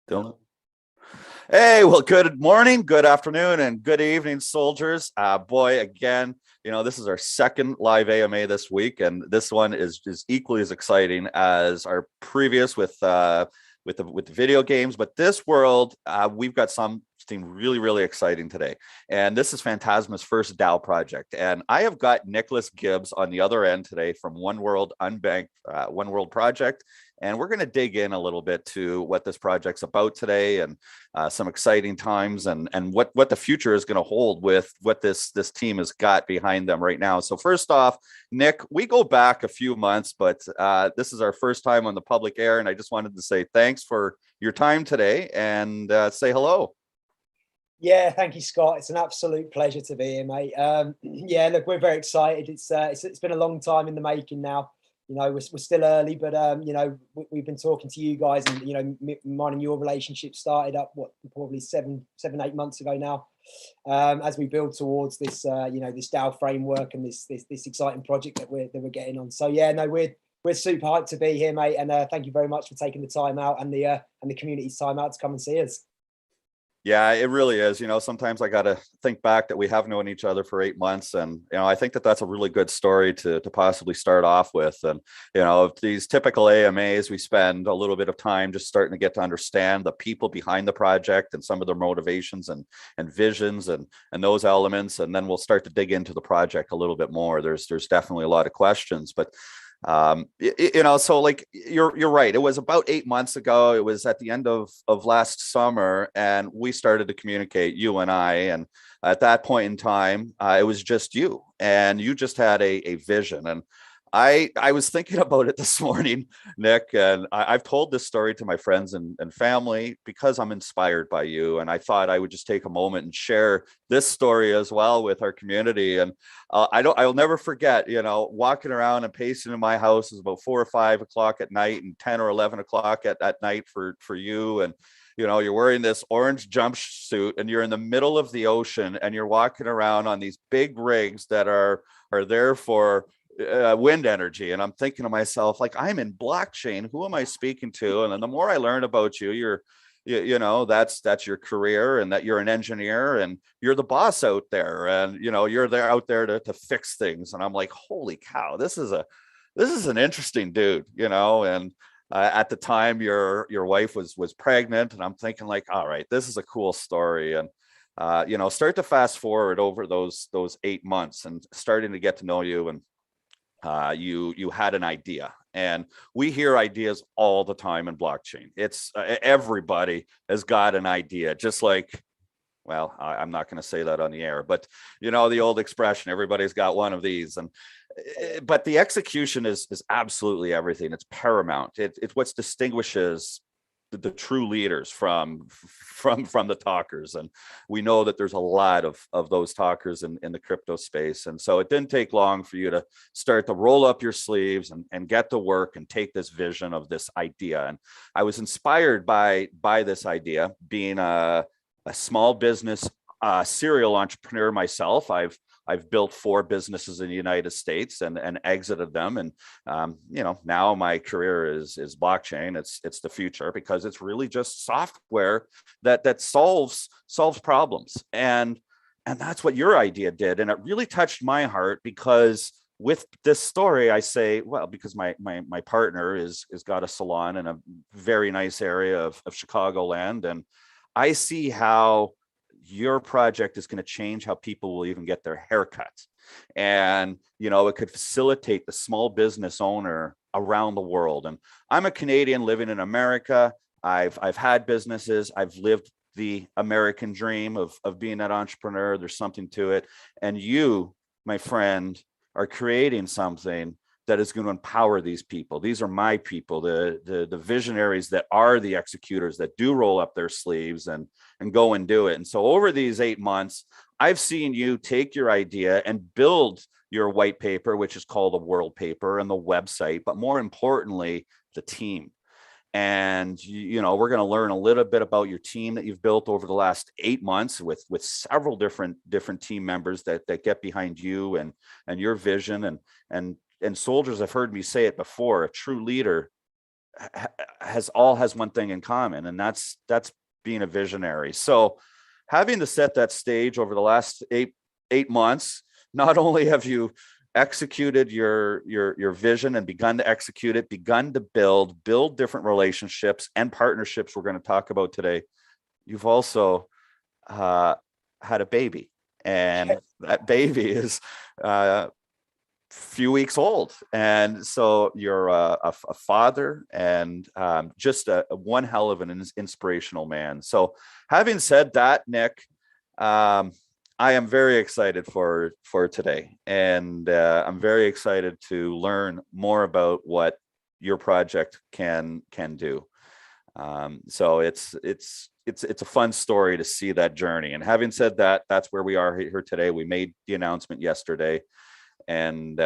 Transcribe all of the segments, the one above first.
Dylan. Hey, well, good morning, good afternoon, and good evening, soldiers. Boy, again, this is our second live AMA this week, and this one is equally as exciting as our previous with the video games. But this world, we've got something really, really exciting today, and this is Phantasma's first DAO project. And I have got Nicholas Gibbs on the other end today from One World Unbanked One World Project. And we're going to dig in a little bit to what this project's about today, and some exciting times, and what the future is going to hold with what this team has got behind them right now. So first off, Nick, we go back a few months, but this is our first time on the public air, and I just wanted to say thanks for your time today and say hello. Yeah, thank you, Scott. It's an absolute pleasure to be here, mate. Yeah, look, we're very excited. It's been a long time in the making now. We're still early, but we've been talking to you guys, and mine and your relationship started up probably seven, 8 months ago now. As we build towards this this DAO framework and this exciting project that we're getting on. So yeah, no, we're super hyped to be here, mate, and thank you very much for taking the time out and the community's time out to come and see us. Yeah, it really is. Sometimes I got to think back that we have known each other for 8 months. And, I think that that's a really good story to possibly start off with. And, these typical AMAs, we spend a little bit of time just starting to get to understand the people behind the project and some of their motivations and visions and those elements. And then we'll start to dig into the project a little bit more. There's definitely a lot of questions, but so like you're right, it was about 8 months ago. It was at the end of last summer, and we started to communicate, you and I, and at that point in time it was just you, and you just had a vision. And I was thinking about it this morning, Nick, and I've told this story to my friends and family because I'm inspired by you. And I thought I would just take a moment and share this story as well with our community. And I'll never forget, walking around and pacing in my house is about 4 or 5 o'clock at night, and 10 or 11 o'clock at night for you. And you're wearing this orange jumpsuit, and you're in the middle of the ocean, and you're walking around on these big rigs that are there for wind energy. And I'm thinking to myself, like, I'm in blockchain, who am I speaking to? And then the more I learn about you, that's your career, and that you're an engineer, and you're the boss out there, and you're there out there to fix things. And I'm like, holy cow, this is an interesting dude. And at the time your wife was pregnant, and I'm thinking, like, all right, this is a cool story. And start to fast forward over those 8 months and starting to get to know you. And you had an idea, and we hear ideas all the time in blockchain. It's everybody has got an idea, just like, well, I'm not going to say that on the air, but the old expression, everybody's got one of these. And but the execution is absolutely everything. It's paramount. It's what distinguishes the true leaders from the talkers. And we know that there's a lot of those talkers in the crypto space. And so it didn't take long for you to start to roll up your sleeves and get to work and take this vision of this idea. And I was inspired by this idea, being a small business serial entrepreneur myself. I've built 4 businesses in the United States and exited them. And, now my career is blockchain. It's the future, because it's really just software that solves problems. And that's what your idea did. And it really touched my heart, because with this story, I say, well, because my partner is got a salon in a very nice area of Chicagoland. And I see how your project is going to change how people will even get their haircuts. And, it could facilitate the small business owner around the world. And I'm a Canadian living in America. I've had businesses. I've lived the American dream of being an entrepreneur. There's something to it. And you, my friend, are creating something that is going to empower these people. These are my people, the visionaries that are the executors, that do roll up their sleeves and go and do it. And so over these 8 months, I've seen you take your idea and build your white paper, which is called the world paper, and the website, but more importantly, the team. And we're going to learn a little bit about your team that you've built over the last 8 months with several different team members that get behind you and your vision. And soldiers have heard me say it before, a true leader has one thing in common, and that's being a visionary. So having to set that stage over the last eight months, not only have you executed your vision and begun to execute it, begun to build different relationships and partnerships we're going to talk about today, you've also had a baby, and that baby is few weeks old, and so you're a father, and just one hell of an inspirational man. So having said that, Nick, I am very excited for today, and I'm very excited to learn more about what your project can do. So it's a fun story to see that journey. And having said that, that's where we are here today. We made the announcement yesterday, and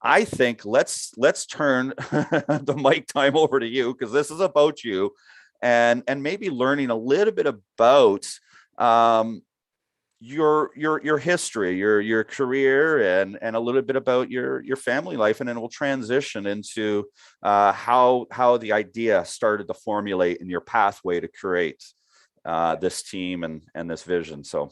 I think let's turn the mic time over to you, because this is about you, and maybe learning a little bit about your history, your career, and a little bit about your family life, and then we'll transition into how the idea started to formulate in your pathway to create this team and this vision. So.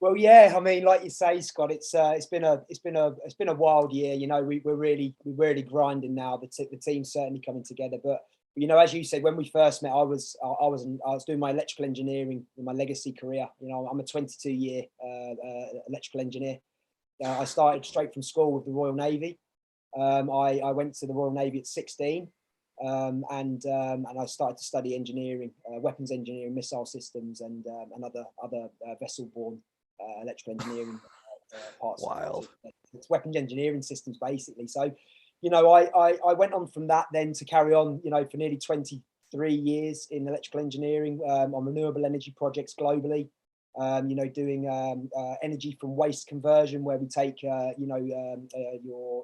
Well, yeah, I mean, like you say, Scott, it's been a wild year. You know, we're really grinding now. The team's certainly coming together. But you know, as you said, when we first met, I was doing my electrical engineering in my legacy career. You know, I'm a 22-year electrical engineer. I started straight from school with the Royal Navy. I went to the Royal Navy at 16, and I started to study engineering, weapons engineering, missile systems, and other vessel-borne electrical engineering parts. Wild. It's weapons engineering systems, basically. So, you know, I went on from that then to carry on, you know, for nearly 23 years in electrical engineering on renewable energy projects globally. You know, doing energy from waste conversion, where we take your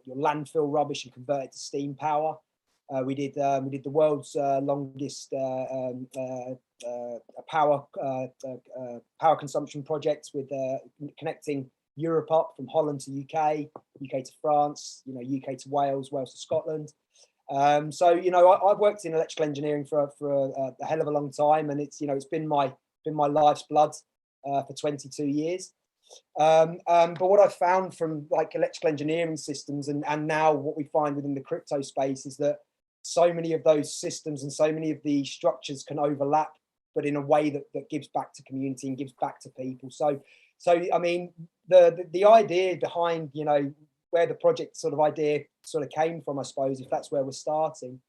landfill rubbish and convert it to steam power. We did the world's longest power consumption projects with connecting Europe up from Holland to UK to France, you know, UK to Wales, Wales to Scotland. So you know, I've worked in electrical engineering for a hell of a long time, and it's, you know, it's been my life's blood for 22 years. But what I found from like electrical engineering systems and now what we find within the crypto space is that so many of those systems and so many of the structures can overlap, but in a way that gives back to community and gives back to people. So I mean, the idea behind, you know, where the project idea came from, I suppose, if that's where we're starting,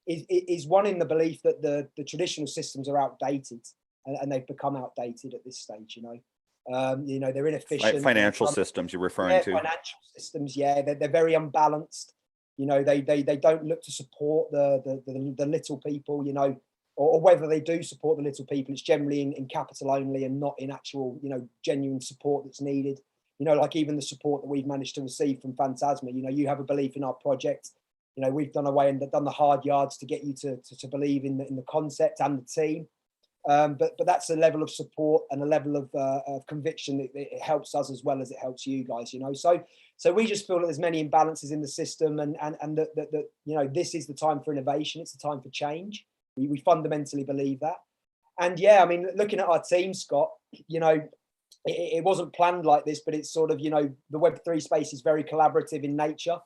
is one in the belief that the traditional systems are outdated, and they've become outdated at this stage. You know, they're inefficient. Financial systems you're referring to? Financial systems, yeah, they're very unbalanced. You know, they don't look to support the little people, you know, or whether they do support the little people, it's generally in capital only and not in actual, you know, genuine support that's needed. You know, like even the support that we've managed to receive from Phantasma, you know, you have a belief in our project. You know, we've done away and done the hard yards to get you to believe in the concept and the team. But that's a level of support and a level of conviction that it helps us as well as it helps you guys, you know. So we just feel that there's many imbalances in the system, and that you know, this is the time for innovation. It's the time for change. We fundamentally believe that. And yeah, I mean, looking at our team, Scott, you know, it wasn't planned like this, but it's sort of, you know, the Web3 space is very collaborative in nature.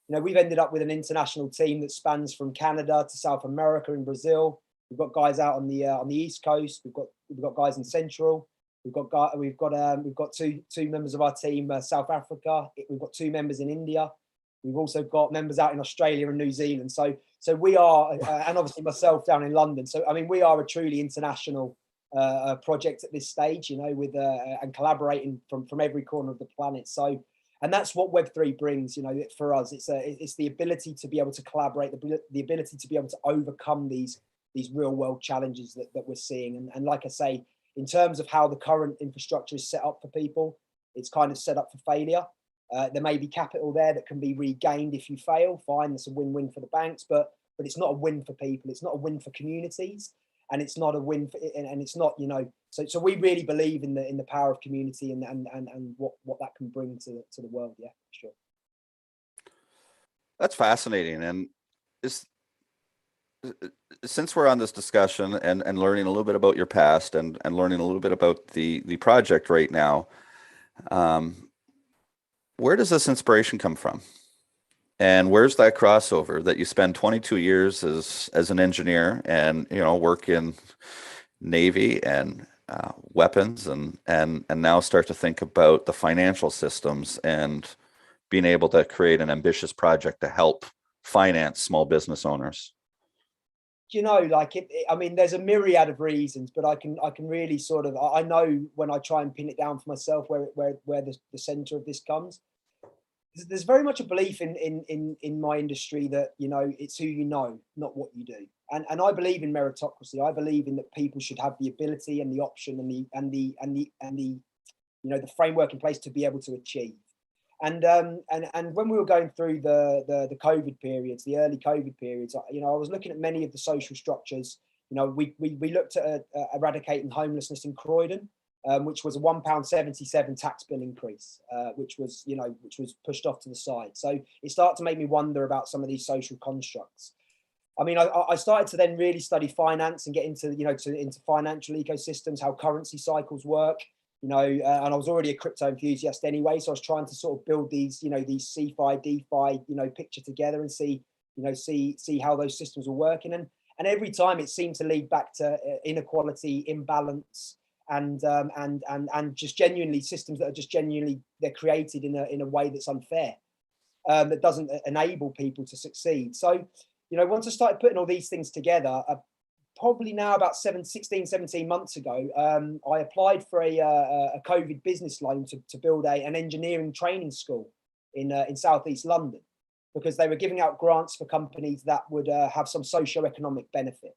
You know, we've ended up with an international team that spans from Canada to South America and Brazil. We've got guys out on the East Coast. We've got guys in Central. We've got two members of our team, South Africa. We've got 2 members in India. We've also got members out in Australia and New Zealand. So we are, and obviously myself down in London. So I mean, we are a truly international project at this stage, you know, with and collaborating from every corner of the planet. So, and that's what Web3 brings, you know, for us. It's the ability to be able to collaborate, the ability to be able to overcome these real world challenges that we're seeing. And like I say, in terms of how the current infrastructure is set up for people, it's kind of set up for failure. There may be capital there that can be regained if you fail. Fine, that's a win-win for the banks, but it's not a win for people. It's not a win for communities, and it's not a win for, and it's not, you know. So we really believe in the power of community and what that can bring to the world. Yeah, sure. That's fascinating, and since we're on this discussion and learning a little bit about your past and learning a little bit about the project right now, um, where does this inspiration come from? And where's that crossover that you spend 22 years as an engineer and work in Navy and weapons and now start to think about the financial systems and being able to create an ambitious project to help finance small business owners? Like I mean, there's a myriad of reasons, but I can really sort of, I know when I try and pin it down for myself where the center of this comes. There's very much a belief in my industry that it's who you know, not what you do, and I believe in meritocracy. I believe in that people should have the ability and the option and the the framework in place to be able to achieve. And when we were going through the COVID periods, the early COVID periods, I was looking at many of the social structures. We looked at eradicating homelessness in Croydon, which was a £1.77 tax bill increase, which was pushed off to the side. So it started to make me wonder about some of these social constructs. I mean, I started to then really study finance and get into into financial ecosystems, how currency cycles work. And I was already a crypto enthusiast anyway, so I was trying to sort of build these these CeFi, DeFi, picture together and see how those systems were working. And every time it seemed to lead back to inequality, imbalance, and just genuinely systems that are just genuinely, they're created in a way that's unfair, that doesn't enable people to succeed. So, once I started putting all these things together, probably now about 17 months ago, I applied for a COVID business loan to build an engineering training school in Southeast London, because they were giving out grants for companies that would have some socio-economic benefit.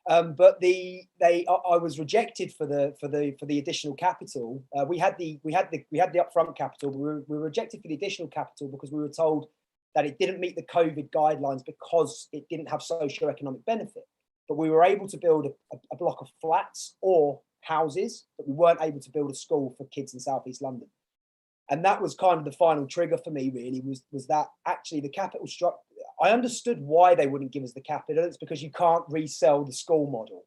But I was rejected for the additional capital. We had the upfront capital, but we were rejected for the additional capital because we were told that it didn't meet the COVID guidelines because it didn't have socio-economic benefit. But we were able to build a block of flats or houses, but we weren't able to build a school for kids in Southeast London. And that was kind of the final trigger for me, really, was that actually the capital structure. I understood why they wouldn't give us the capital. It's because you can't resell the school model.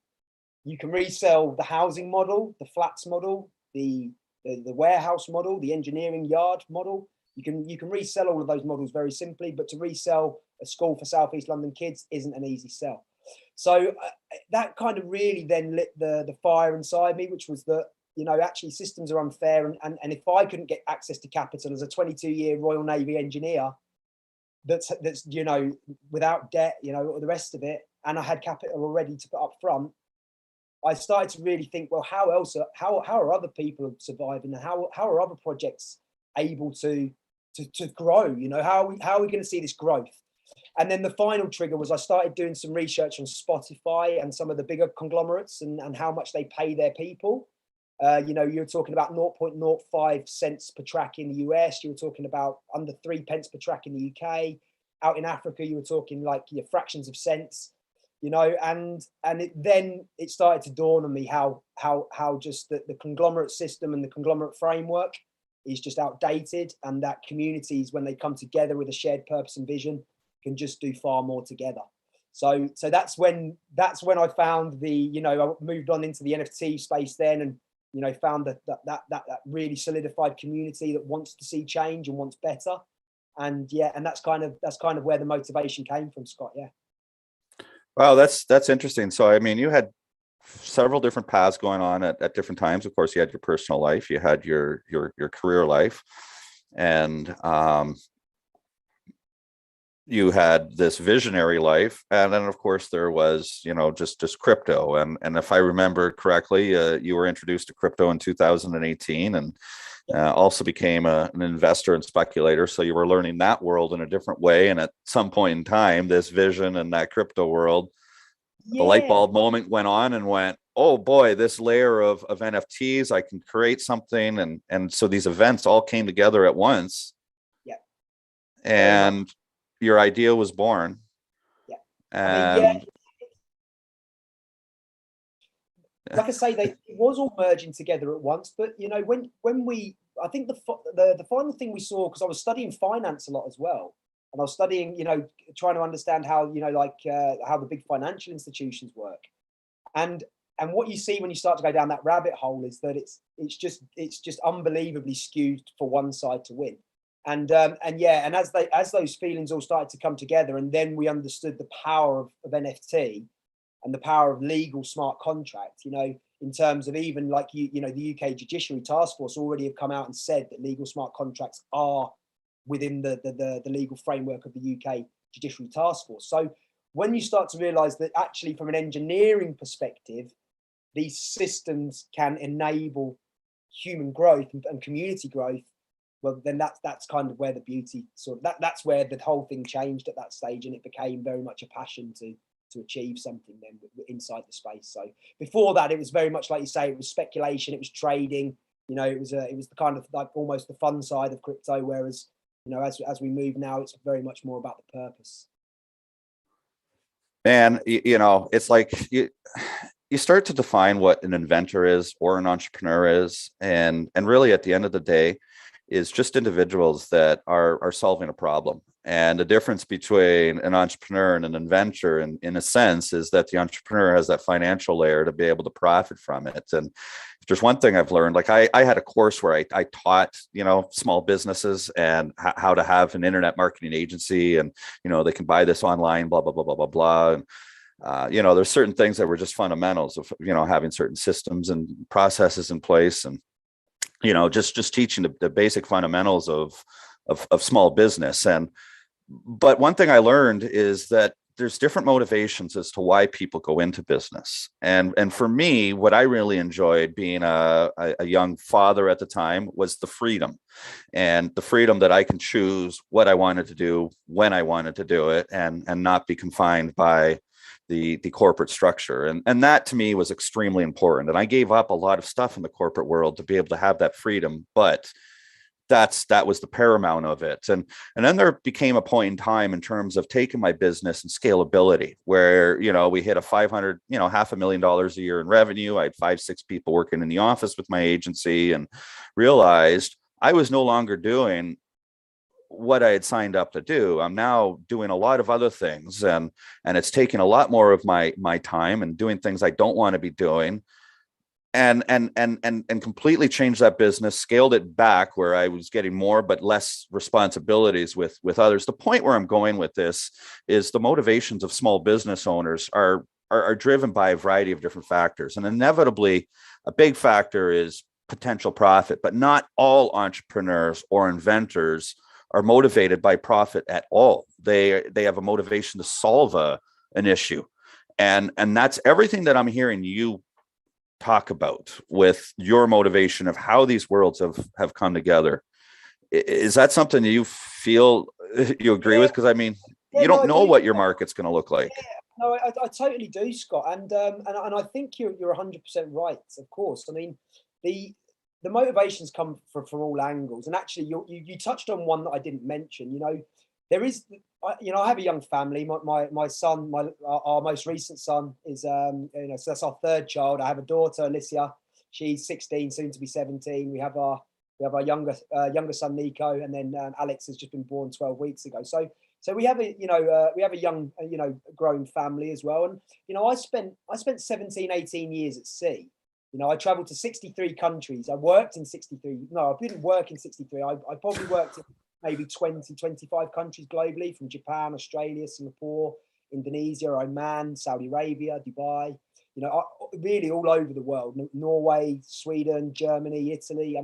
You can resell the housing model, the flats model, the warehouse model, the engineering yard model. You can resell all of those models very simply, but to resell a school for Southeast London kids isn't an easy sell. So that kind of really then lit the fire inside me, which was that, actually systems are unfair. And if I couldn't get access to capital as a 22-year Royal Navy engineer, that's without debt, the rest of it, and I had capital already to put up front, I started to really think, well, how are other people surviving, and how are other projects able to grow? How are we going to see this growth? And then the final trigger was I started doing some research on Spotify and some of the bigger conglomerates and how much they pay their people. You're talking about 0.05 cents per track in the US. You were talking about under 3 pence per track in the UK. Out in Africa, you were talking like fractions of cents. And then it started to dawn on me how just the conglomerate system and the conglomerate framework is just outdated, and that communities, when they come together with a shared purpose and vision, can just do far more together. So that's when I found I moved on into the NFT space then, and found that really solidified community that wants to see change and wants better. And that's kind of where the motivation came from, Scott. Yeah. Wow, that's interesting. So I mean, you had several different paths going on at different times. Of course, you had your personal life, you had your career life, and you had this visionary life, and then of course there was just crypto. And if I remember correctly, you were introduced to crypto in 2018, and also became an investor and speculator. So you were learning that world in a different way. And at some point in time, this vision and that crypto world, the light bulb moment went on and went, oh boy, this layer of NFTs, I can create something. And so these events all came together at once. Yeah. And your idea was born. Yeah. And like I say, it was all merging together at once. But when I think the final thing we saw, because I was studying finance a lot as well, and I was studying, trying to understand how, how the big financial institutions work. And what you see when you start to go down that rabbit hole is that it's just unbelievably skewed for one side to win. And as those feelings all started to come together, and then we understood the power of NFT and the power of legal smart contract, in terms of even like the UK Judiciary Task Force already have come out and said that legal smart contracts are within the legal framework of the UK Judiciary Task Force. So when you start to realize that actually from an engineering perspective, these systems can enable human growth and community growth, well, then that's kind of where the beauty that's where the whole thing changed at that stage, and it became very much a passion to achieve something then inside the space. So before that, it was very much like you say, it was speculation, it was trading, it was the kind of like almost the fun side of crypto, whereas as we move now, it's very much more about the purpose. And it's like you start to define what an inventor is or an entrepreneur is, and really at the end of the day is just individuals that are solving a problem. And the difference between an entrepreneur and an inventor, in a sense, is that the entrepreneur has that financial layer to be able to profit from it. And if there's one thing I've learned, like I had a course where I taught, small businesses and how to have an internet marketing agency, and, they can buy this online, blah, blah, blah, blah, blah, blah. And, there's certain things that were just fundamentals of, having certain systems and processes in place, and, just teaching the basic fundamentals of small business. But one thing I learned is that there's different motivations as to why people go into business. And for me, what I really enjoyed being a young father at the time was the freedom, and the freedom that I can choose what I wanted to do, when I wanted to do it, and not be confined by the corporate structure. And that to me was extremely important. And I gave up a lot of stuff in the corporate world to be able to have that freedom, but that was the paramount of it. And then there became a point in time in terms of taking my business and scalability, where, we hit a 500, $500,000 a year in revenue. I had 5-6 people working in the office with my agency, and realized I was no longer doing what I had signed up to do. I'm now doing a lot of other things, and it's taking a lot more of my time and doing things I don't want to be doing. And completely changed that business, scaled it back where I was getting more but less responsibilities with others. The point where I'm going with this is the motivations of small business owners are driven by a variety of different factors, and inevitably a big factor is potential profit. But not all entrepreneurs or inventors are motivated by profit at all. They have a motivation to solve an issue, and that's everything that I'm hearing you talk about with your motivation of how these worlds have come together. Is that something you feel you agree with? Because you don't know what your market's going to look like. Yeah, no, I totally do, Scott, and I think you're 100% right. Of course, the motivations come from all angles, and actually you touched on one that I didn't mention. There is, I have a young family. My son, our most recent son is, so that's our third child. I have a daughter, Alicia. She's 16, soon to be 17. We have our younger son, Nico, and then Alex has just been born 12 weeks ago. So we have a young, growing family as well. And, I spent 17, 18 years at sea. I traveled to 63 countries. I worked in 63. No, I didn't work in 63. I probably worked in maybe 20, 25 countries globally, from Japan, Australia, Singapore, Indonesia, Oman, Saudi Arabia, Dubai, really all over the world, Norway, Sweden, Germany, Italy.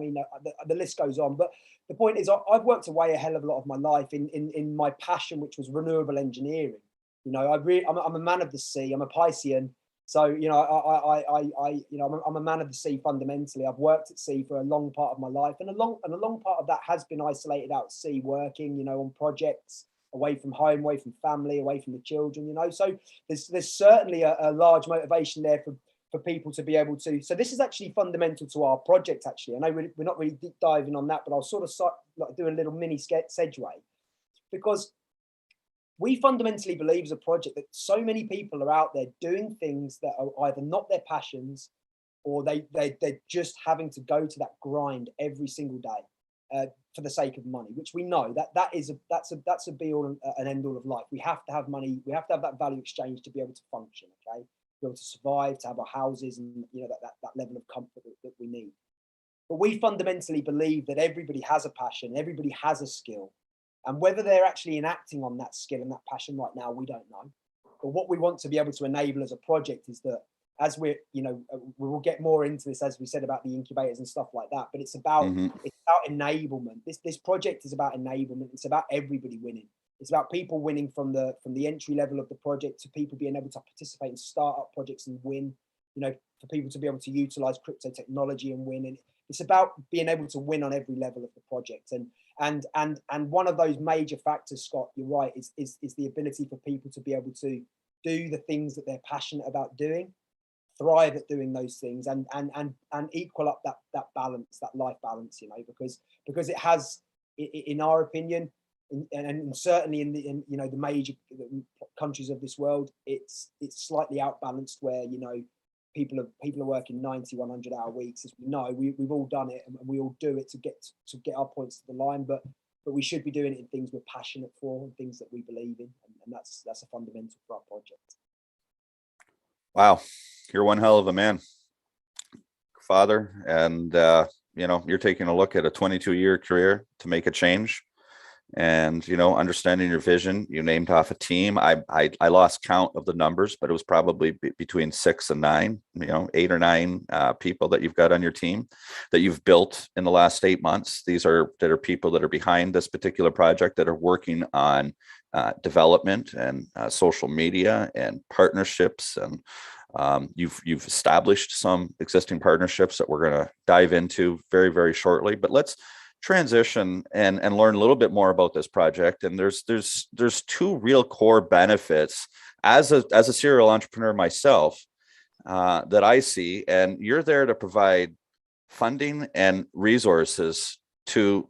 The list goes on. But the point is, I've worked away a hell of a lot of my life in my passion, which was renewable engineering. I'm a man of the sea. I'm a Piscean. So, I'm a man of the sea fundamentally. I've worked at sea for a long part of my life, and a long part of that has been isolated out at sea, working, on projects, away from home, away from family, away from the children, So there's certainly a large motivation there for people to be able to. So this is actually fundamental to our project, actually. I know we're not really deep diving on that, but I'll sort of like do a little mini segue, because we fundamentally believe as a project that so many people are out there doing things that are either not their passions, or they're just having to go to that grind every single day. for the sake of money, which we know that's a be all and end all of life. We have to have money. We have to have that value exchange to be able to function. Okay, to be able to survive, to have our houses, and that level of comfort that we need. But we fundamentally believe that everybody has a passion, everybody has a skill, and whether they're actually enacting on that skill and that passion right now, we don't know. But what we want to be able to enable as a project is that, as we will get more into this, as we said about the incubators and stuff like that, but it's about enablement. This project is about enablement. It's about everybody winning. It's about people winning from the entry level of the project to people being able to participate in startup projects and win, for people to be able to utilize crypto technology and win. And it's about being able to win on every level of the project. And one of those major factors, Scott, you're right, is the ability for people to be able to do the things that they're passionate about doing, thrive at doing those things, and equal up that balance, that life balance, because it has, in our opinion, and certainly in the major countries of this world, it's slightly outbalanced, where people are working 90, 100-hour weeks. As we know, we've all done it, and we all do it to get our points to the line, but we should be doing it in things we're passionate for and things that we believe in, and that's a fundamental for our project. Wow, you're one hell of a man, father, and you're taking a look at a 22-year career to make a change, and understanding your vision. You named off a team. I lost count of the numbers, but it was probably between 6 and 9, 8 or 9 people that you've got on your team that you've built in the last 8 months. These are people that are behind this particular project, that are working on development and social media and partnerships, and you've established some existing partnerships that we're going to dive into very, very shortly. But let's transition and learn a little bit more about this project. And there's 2 real core benefits as a serial entrepreneur myself that I see, and you're there to provide funding and resources to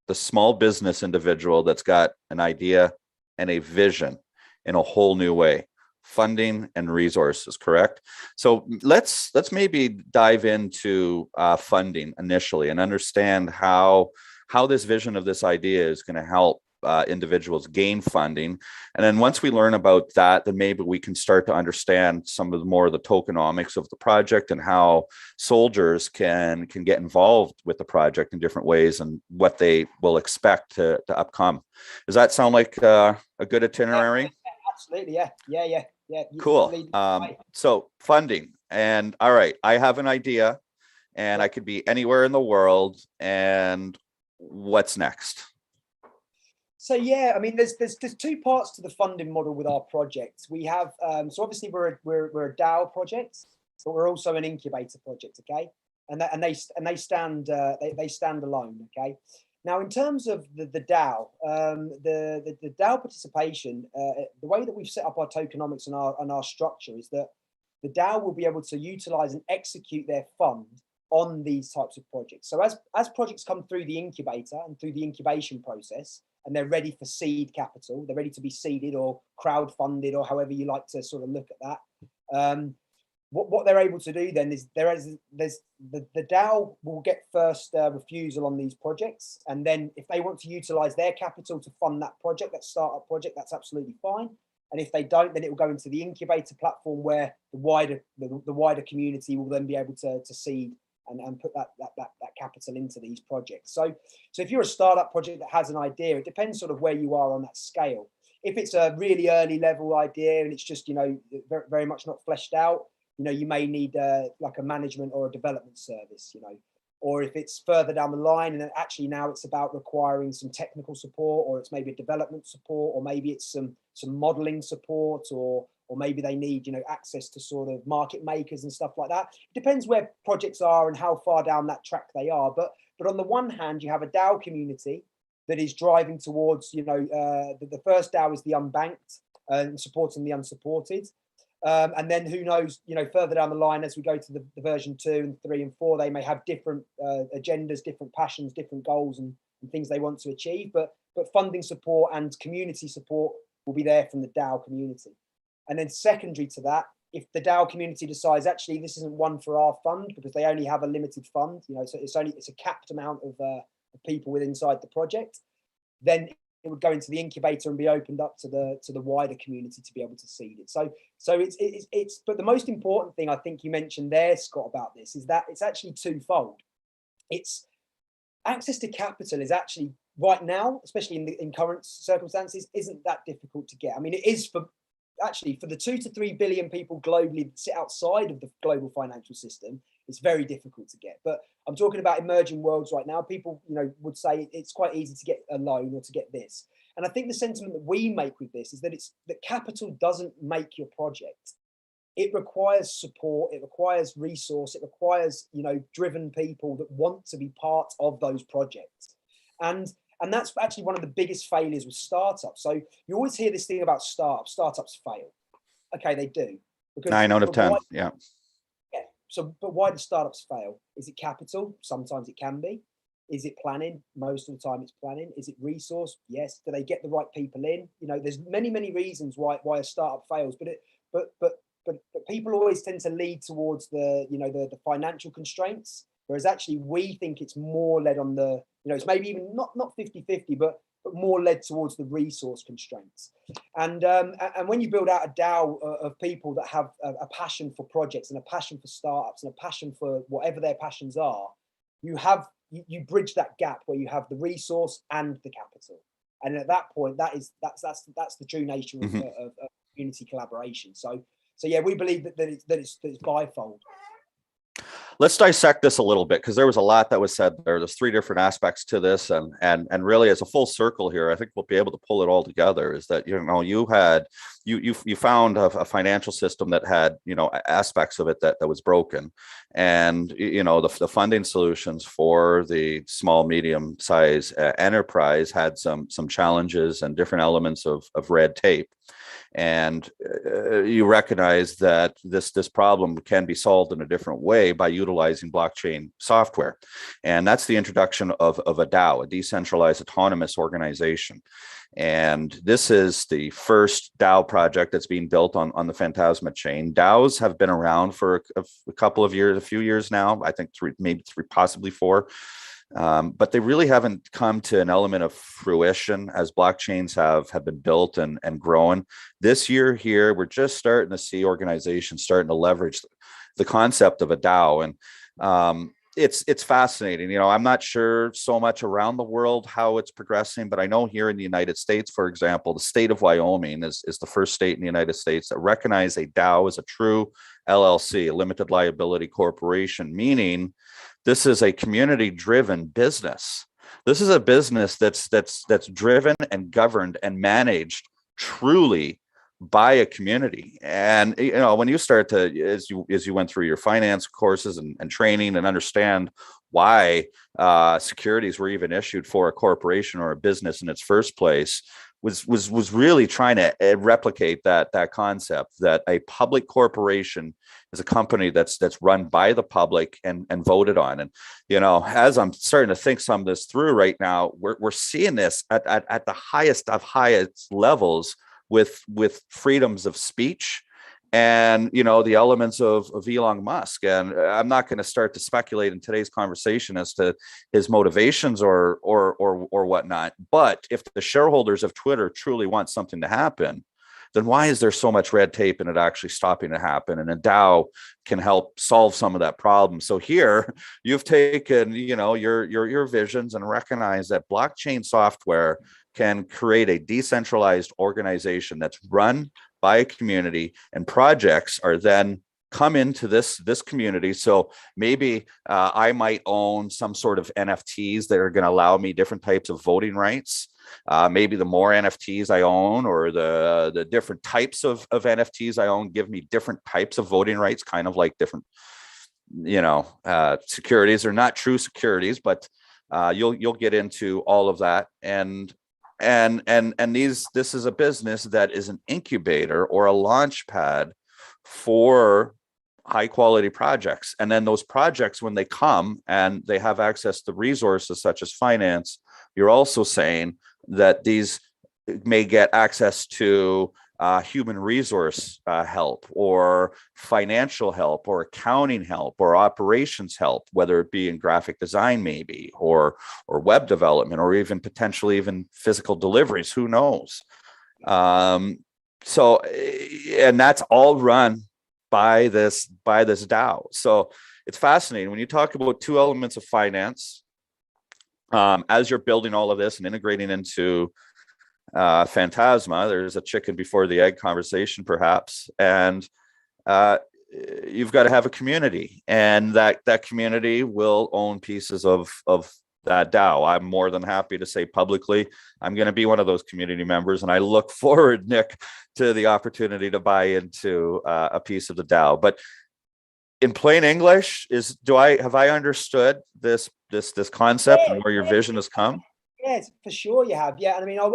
the small business individual that's got an idea and a vision in a whole new way. Funding and resources, correct? So let's maybe dive into funding initially and understand how this vision of this idea is going to help individuals gain funding. And then once we learn about that, then maybe we can start to understand some of the more of the tokenomics of the project, and how soldiers can get involved with the project in different ways, and what they will expect to upcome. Does that sound like a good itinerary? Absolutely, yeah. Cool. So funding, and all right, I have an idea, and I could be anywhere in the world, and what's next? So yeah, I mean, there's 2 parts to the funding model with our project. We have so obviously we're a DAO project, but we're also an incubator project, okay? And they stand alone, okay? Now, in terms of the DAO, the DAO participation, the way that we've set up our tokenomics and our structure is that the DAO will be able to utilize and execute their fund on these types of projects. So as projects come through the incubator and through the incubation process, and they're ready for seed capital, they're ready to be seeded or crowdfunded, or however you like to sort of look at that. What they're able to do then is the DAO will get first refusal on these projects, and then if they want to utilize their capital to fund that project, that startup project, that's absolutely fine. And if they don't, then it will go into the incubator platform, where the wider community will then be able to seed and put that capital into these projects. So if you're a startup project that has an idea, it depends sort of where you are on that scale. If it's a really early level idea and it's just very, very much not fleshed out, you may need like a management or a development service, or if it's further down the line and actually now it's about requiring some technical support, or it's maybe a development support, or maybe it's some modeling support, or maybe they need access to sort of market makers and stuff like that. It depends where projects are and how far down that track they are. But on the one hand, you have a DAO community that is driving towards the first DAO is the unbanked and supporting the unsupported. And then who knows, further down the line, as we go to the version 2 and 3 and 4, they may have different agendas, different passions, different goals and things they want to achieve. But funding support and community support will be there from the DAO community. And then secondary to that, if the DAO community decides actually this isn't one for our fund, because they only have a limited fund, so it's a capped amount of people within inside the project, then it would go into the incubator and be opened up to the wider community to be able to seed it. So it's but the most important thing I think you mentioned there, Scott, about this is that it's actually twofold. It's access to capital is actually right now, especially in current circumstances, isn't that difficult to get. I mean, it is for the 2 to 3 billion people globally that sit outside of the global financial system. It's very difficult to get. But I'm talking about emerging worlds right now. People, would say it's quite easy to get a loan or to get this. And I think the sentiment that we make with this is that that capital doesn't make your project. It requires support, it requires resource, it requires, driven people that want to be part of those projects. And that's actually one of the biggest failures with startups. So you always hear this thing about startups. Startups fail. Okay, they do. Because 9 out of 10, yeah. Yeah. So, but why do startups fail? Is it capital? Sometimes it can be. Is it planning? Most of the time it's planning. Is it resource? Yes. Do they get the right people in? There's many reasons why a startup fails, but people always tend to lead towards the financial constraints, whereas actually we think it's more led on the, it's maybe even not 50-50, but more led towards the resource constraints. And when you build out a DAO of people that have a passion for projects and a passion for startups and a passion for whatever their passions are, you bridge that gap where you have the resource and the capital. And at that point, that's the true nature of community collaboration. So yeah, we believe that it's bifold. Let's dissect this a little bit, because there was a lot that was said there. There's 3 different aspects to this, and really as a full circle here, I think we'll be able to pull it all together. Is that you found a financial system that had aspects of it that was broken, and the funding solutions for the small medium size enterprise had some challenges and different elements of red tape. And you recognize that this problem can be solved in a different way by utilizing blockchain software. And that's the introduction of a DAO, a decentralized autonomous organization. And this is the first DAO project that's being built on the Phantasma chain. DAOs have been around for a couple of years, a few years now, I think 3, maybe 3, possibly 4. But they really haven't come to an element of fruition as blockchains have been built and grown. This year here, we're just starting to see organizations starting to leverage the concept of a DAO. And it's fascinating. I'm not sure so much around the world how it's progressing, but I know here in the United States, for example, the state of Wyoming is the first state in the United States that recognize a DAO as a true LLC, a limited liability corporation, meaning this is a community-driven business. This is a business that's driven and governed and managed truly by a community. And when you start to, as you went through your finance courses and training and understand why securities were even issued for a corporation or a business in its first place, was really trying to replicate that concept that a public corporation is a company that's run by the public and voted on. And as I'm starting to think some of this through right now, we're seeing this at the highest of highest levels with freedoms of speech and the elements of Elon Musk. And I'm not going to start to speculate in today's conversation as to his motivations or whatnot. But if the shareholders of Twitter truly want something to happen, then why is there so much red tape and it actually stopping to happen? And a DAO can help solve some of that problem. So here you've taken your visions and recognize that blockchain software can create a decentralized organization that's run by a community, and projects are then come into this community. So maybe I might own some sort of NFTs that are going to allow me different types of voting rights. Maybe the more NFTs I own, or the different types of NFTs I own, give me different types of voting rights, kind of like different securities. They're not true securities, but you'll get into all of that. And this is a business that is an incubator or a launch pad for high quality projects. And then those projects, when they come and they have access to resources such as finance, you're also saying that these may get access to human resource help, or financial help, or accounting help, or operations help, whether it be in graphic design maybe, or web development, or even potentially even physical deliveries, who knows. So, and that's all run by this DAO. So it's fascinating when you talk about two elements of finance, as you're building all of this and integrating into Phantasma. There's a chicken before the egg conversation, perhaps, and you've got to have a community, and that community will own pieces of that DAO. I'm more than happy to say publicly, I'm going to be one of those community members, and I look forward, Nick, to the opportunity to buy into a piece of the DAO. But in plain English, have I understood this concept and where your vision has come? Yes, for sure you have. Yeah, and I mean, I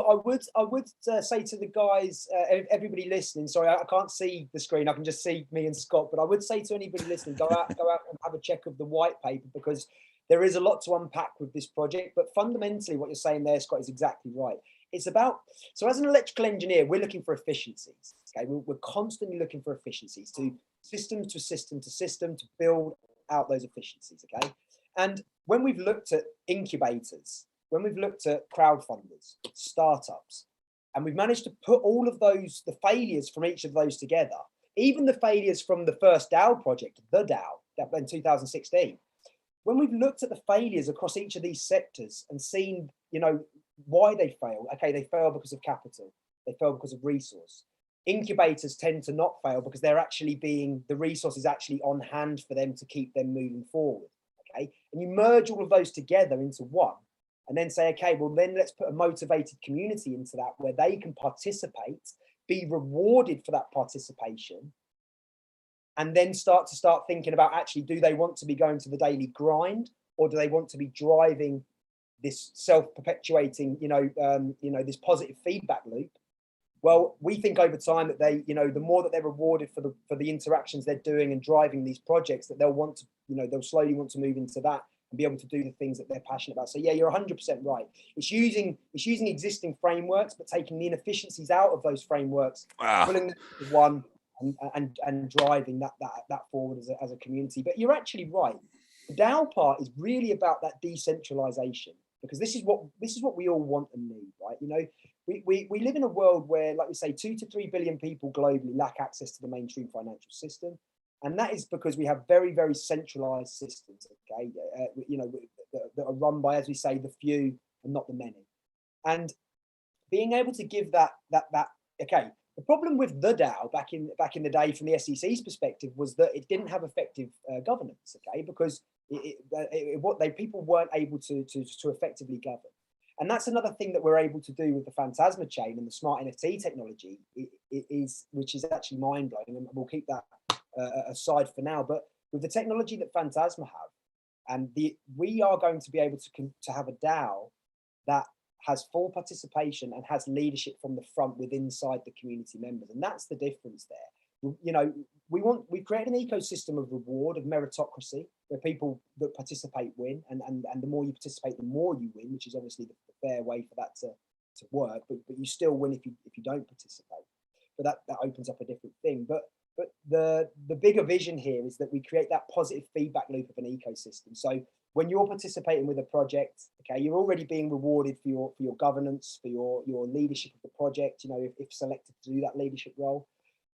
would say to the guys, everybody listening. Sorry, I can't see the screen. I can just see me and Scott. But I would say to anybody listening, go out and have a check of the white paper, because there is a lot to unpack with this project. But fundamentally, what you're saying there, Scott, is exactly right. It's about, so as an electrical engineer, we're looking for efficiencies. Okay, we're constantly looking for efficiencies, to system to system to system, to build out those efficiencies. Okay, and when we've looked at incubators, when we've looked at crowdfunders, startups, and we've managed to put all of those, the failures from each of those together, even the failures from the first DAO project, the DAO, that in 2016, when we've looked at the failures across each of these sectors and seen, you know, why they fail. Okay, they fail because of capital. They fail because of resource. Incubators tend to not fail because they're actually the resource is actually on hand for them to keep them moving forward. Okay, and you merge all of those together into one, and then say, okay, well, then let's put a motivated community into that, where they can participate, be rewarded for that participation, and then start thinking about, actually, do they want to be going to the daily grind, or do they want to be driving this self-perpetuating, this positive feedback loop? Well, we think over time that they, the more that they're rewarded for the interactions they're doing and driving these projects, that they'll want to, they'll slowly want to move into that and be able to do the things that they're passionate about. So yeah, you're 100% right. It's using existing frameworks, but taking the inefficiencies out of those frameworks, pulling them into one, and driving that forward as a community. But you're actually right. The DAO part is really about that decentralization, because this is what we all want and need, right? We live in a world where, like we say, 2 to 3 billion people globally lack access to the mainstream financial system. And that is because we have very, very centralized systems, okay, that are run by, as we say, the few and not the many. And being able to give that, okay, the problem with the DAO back in the day, from the SEC's perspective, was that it didn't have effective governance, okay, because people weren't able to effectively govern. And that's another thing that we're able to do with the Phantasma chain and the Smart NFT technology, which is actually mind blowing, and we'll keep that aside for now. But with the technology that Phantasma have, and we are going to be able to have a DAO that has full participation and has leadership from the front inside the community members, and that's the difference there. We've created an ecosystem of reward, of meritocracy, where people that participate win, and the more you participate, the more you win, which is obviously the fair way for that to work. But you still win if you don't participate. But that opens up a different thing. But the bigger vision here is that we create that positive feedback loop of an ecosystem. So when you're participating with a project, okay, you're already being rewarded for your governance, for your leadership of the project, if selected to do that leadership role.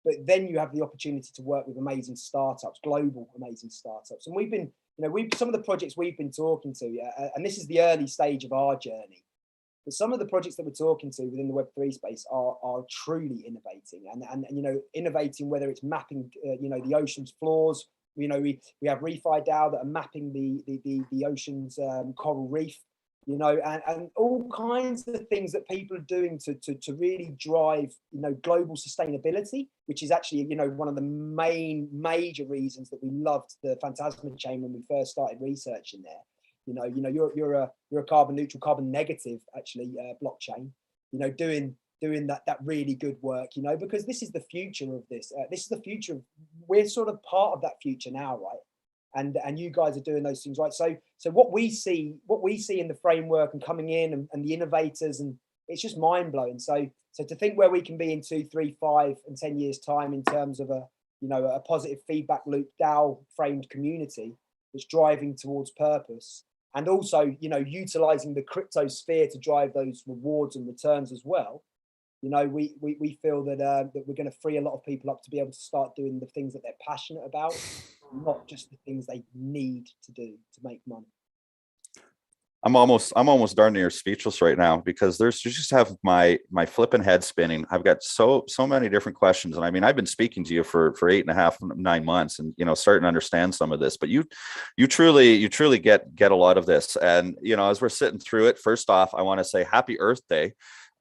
But then you have the opportunity to work with amazing startups, global amazing startups. And we've been, some of the projects we've been talking to, and this is the early stage of our journey, but some of the projects that we're talking to within the Web3 space are truly innovating, and innovating, whether it's mapping, the ocean's floors. We have Refi DAO that are mapping the ocean's coral reef, and all kinds of things that people are doing to really drive, global sustainability, which is actually, one of the major reasons that we loved the Phantasma chain when we first started researching there. You're a carbon neutral, carbon negative, actually, blockchain, doing that really good work, because this is the future of this. This is the future. We're sort of part of that future now, right? And you guys are doing those things, right? So what we see in the framework and coming in, and the innovators, and it's just mind blowing. So So to think where we can be in 2, 3, 5, and 10 years time in terms of a, you know, a positive feedback loop DAO framed community that's driving towards purpose, and also, you know, utilizing the crypto sphere to drive those rewards and returns as well. You know, we feel that that we're going to free a lot of people up to be able to start doing the things that they're passionate about, not just the things they need to do to make money. I'm almost darn near speechless right now, because you just have my flipping head spinning. I've got so many different questions, and I mean, I've been speaking to you for 8.5, 9 months, and, you know, starting to understand some of this. But you truly get a lot of this. And, you know, as we're sitting through it, first off, I want to say Happy Earth Day.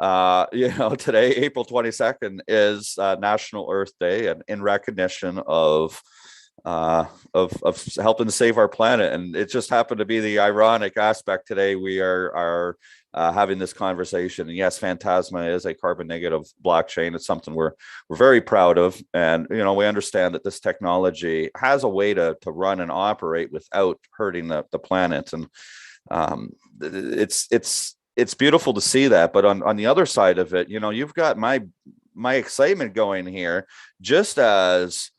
You know, today, April 22nd, is National Earth Day, and in recognition of helping to save our planet. And it just happened to be the ironic aspect today. We are having this conversation. And yes, Phantasma is a carbon negative blockchain. It's something we're very proud of. And, you know, we understand that this technology has a way to run and operate without hurting the planet. And it's beautiful to see that. But on the other side of it, you know, you've got my excitement going here, just as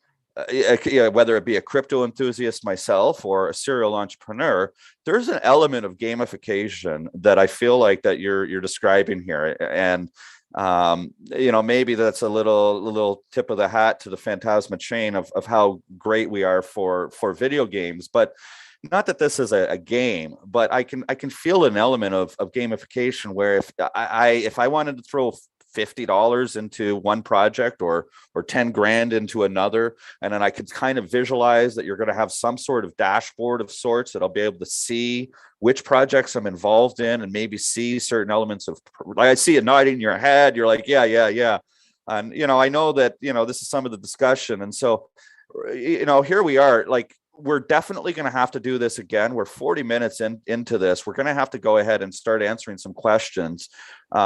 whether it be a crypto enthusiast myself or a serial entrepreneur, there's an element of gamification that I feel like that you're describing here. And you know, maybe that's a little tip of the hat to the Phantasma chain of how great we are for video games. But not that this is a game, but I can feel an element of gamification, where if I wanted to throw $50 into one project, or 10 grand into another, and then I could kind of visualize that you're going to have some sort of dashboard of sorts that I'll be able to see which projects I'm involved in, and maybe see certain elements of, like, I see it nodding in your head, you're like, yeah. And, you know, I know that, you know, this is some of the discussion. And so, you know, here we are, like, we're definitely going to have to do this again. We're 40 minutes into this. We're going to have to go ahead and start answering some questions.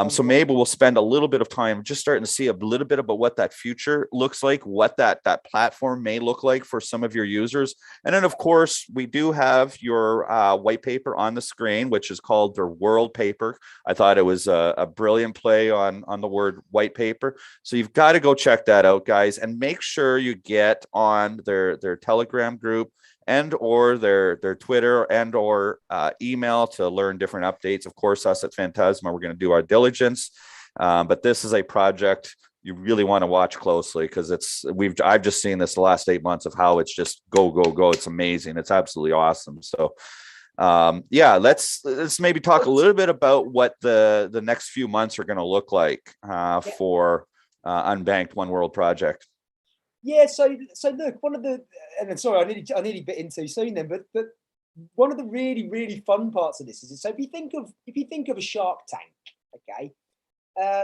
So maybe we'll spend a little bit of time just starting to see a little bit about what that future looks like, what that platform may look like for some of your users. And then, of course, we do have your white paper on the screen, which is called their World Paper. I thought it was a brilliant play on the word white paper. So you've got to go check that out, guys, and make sure you get on their Telegram group, and or their Twitter, and or email to learn different updates. Of course, us at Phantasma, we're going to do our diligence, but this is a project you really want to watch closely, because I've just seen this the last 8 months of how it's just go. It's amazing. It's absolutely awesome. So yeah, let's maybe talk a little bit about what the next few months are going to look like for Unbanked One World Project. Yeah, so look, one of the, and then sorry, I nearly bit in too soon then, but one of the really fun parts of this is, so if you think of a Shark Tank, okay,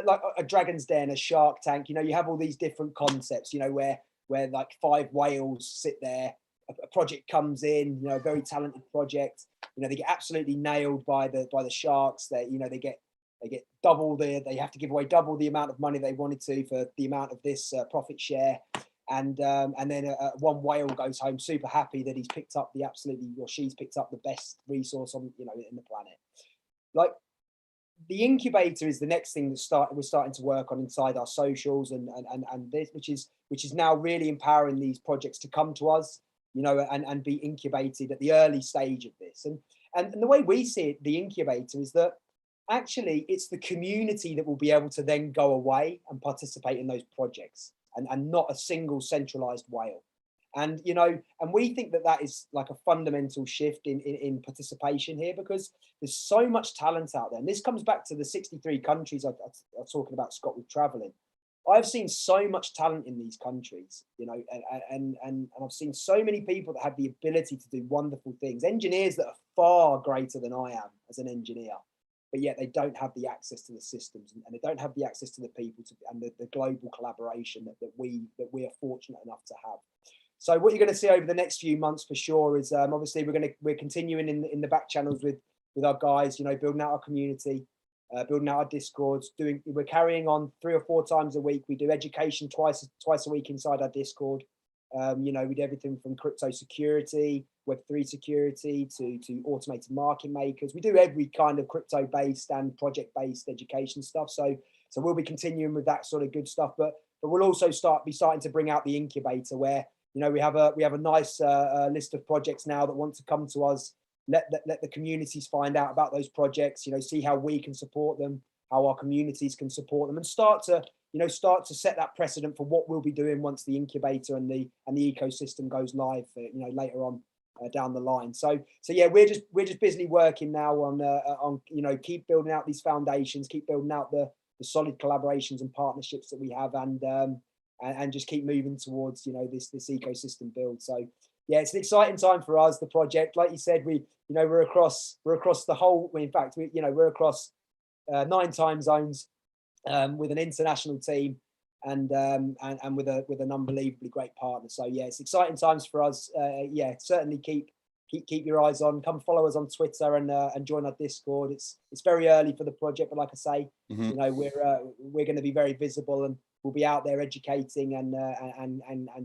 like a Dragon's Den, a Shark Tank, you know, you have all these different concepts, you know, where like 5 whales sit there, a project comes in, you know, a very talented project, you know, they get absolutely nailed by the sharks. That, you know, they get double they have to give away double the amount of money they wanted to for the amount of this profit share. And then one whale goes home super happy that he's picked up she's picked up the best resource on, you know, in the planet. Like, the incubator is the next thing that we're starting to work on inside our socials, and this, which is now really empowering these projects to come to us, you know, and be incubated at the early stage of this. And the way we see it, the incubator, is that actually it's the community that will be able to then go away and participate in those projects, and not a single centralized whale. And, you know, and we think that is like a fundamental shift in participation here, because there's so much talent out there. And this comes back to the 63 countries I was talking about, Scott, with traveling. I've seen so much talent in these countries, you know, and I've seen so many people that have the ability to do wonderful things, engineers that are far greater than I am as an engineer, but yet they don't have the access to the systems, and they don't have the access to the people and the global collaboration that we are fortunate enough to have. So what you're going to see over the next few months for sure is obviously we're continuing in the back channels with our guys, you know, building out our community, building out our Discords. We're carrying on 3 or 4 times a week. We do education twice a week inside our Discord. You know, we do everything from crypto security, Web3 security, to automated market makers. We do every kind of crypto-based and project-based education stuff. So So we'll be continuing with that sort of good stuff, but we'll also be starting to bring out the incubator, where, you know, we have a nice list of projects now that want to come to us. Let the communities find out about those projects, you know, see how we can support them, how our communities can support them, and start to set that precedent for what we'll be doing once the incubator and the ecosystem goes live, you know, later on down the line. So yeah, we're just busily working now on you know, keep building out these foundations, keep building out the solid collaborations and partnerships that we have, and just keep moving towards, you know, this ecosystem build. So yeah, it's an exciting time for us. The project, like you said, we're across the whole. In fact, we're across 9 time zones, with an international team, and with an unbelievably great partner. So yeah, it's exciting times for us. Yeah, certainly keep your eyes on. Come follow us on Twitter and join our Discord. It's very early for the project, but like I say, you know, we're going to be very visible, and we'll be out there educating and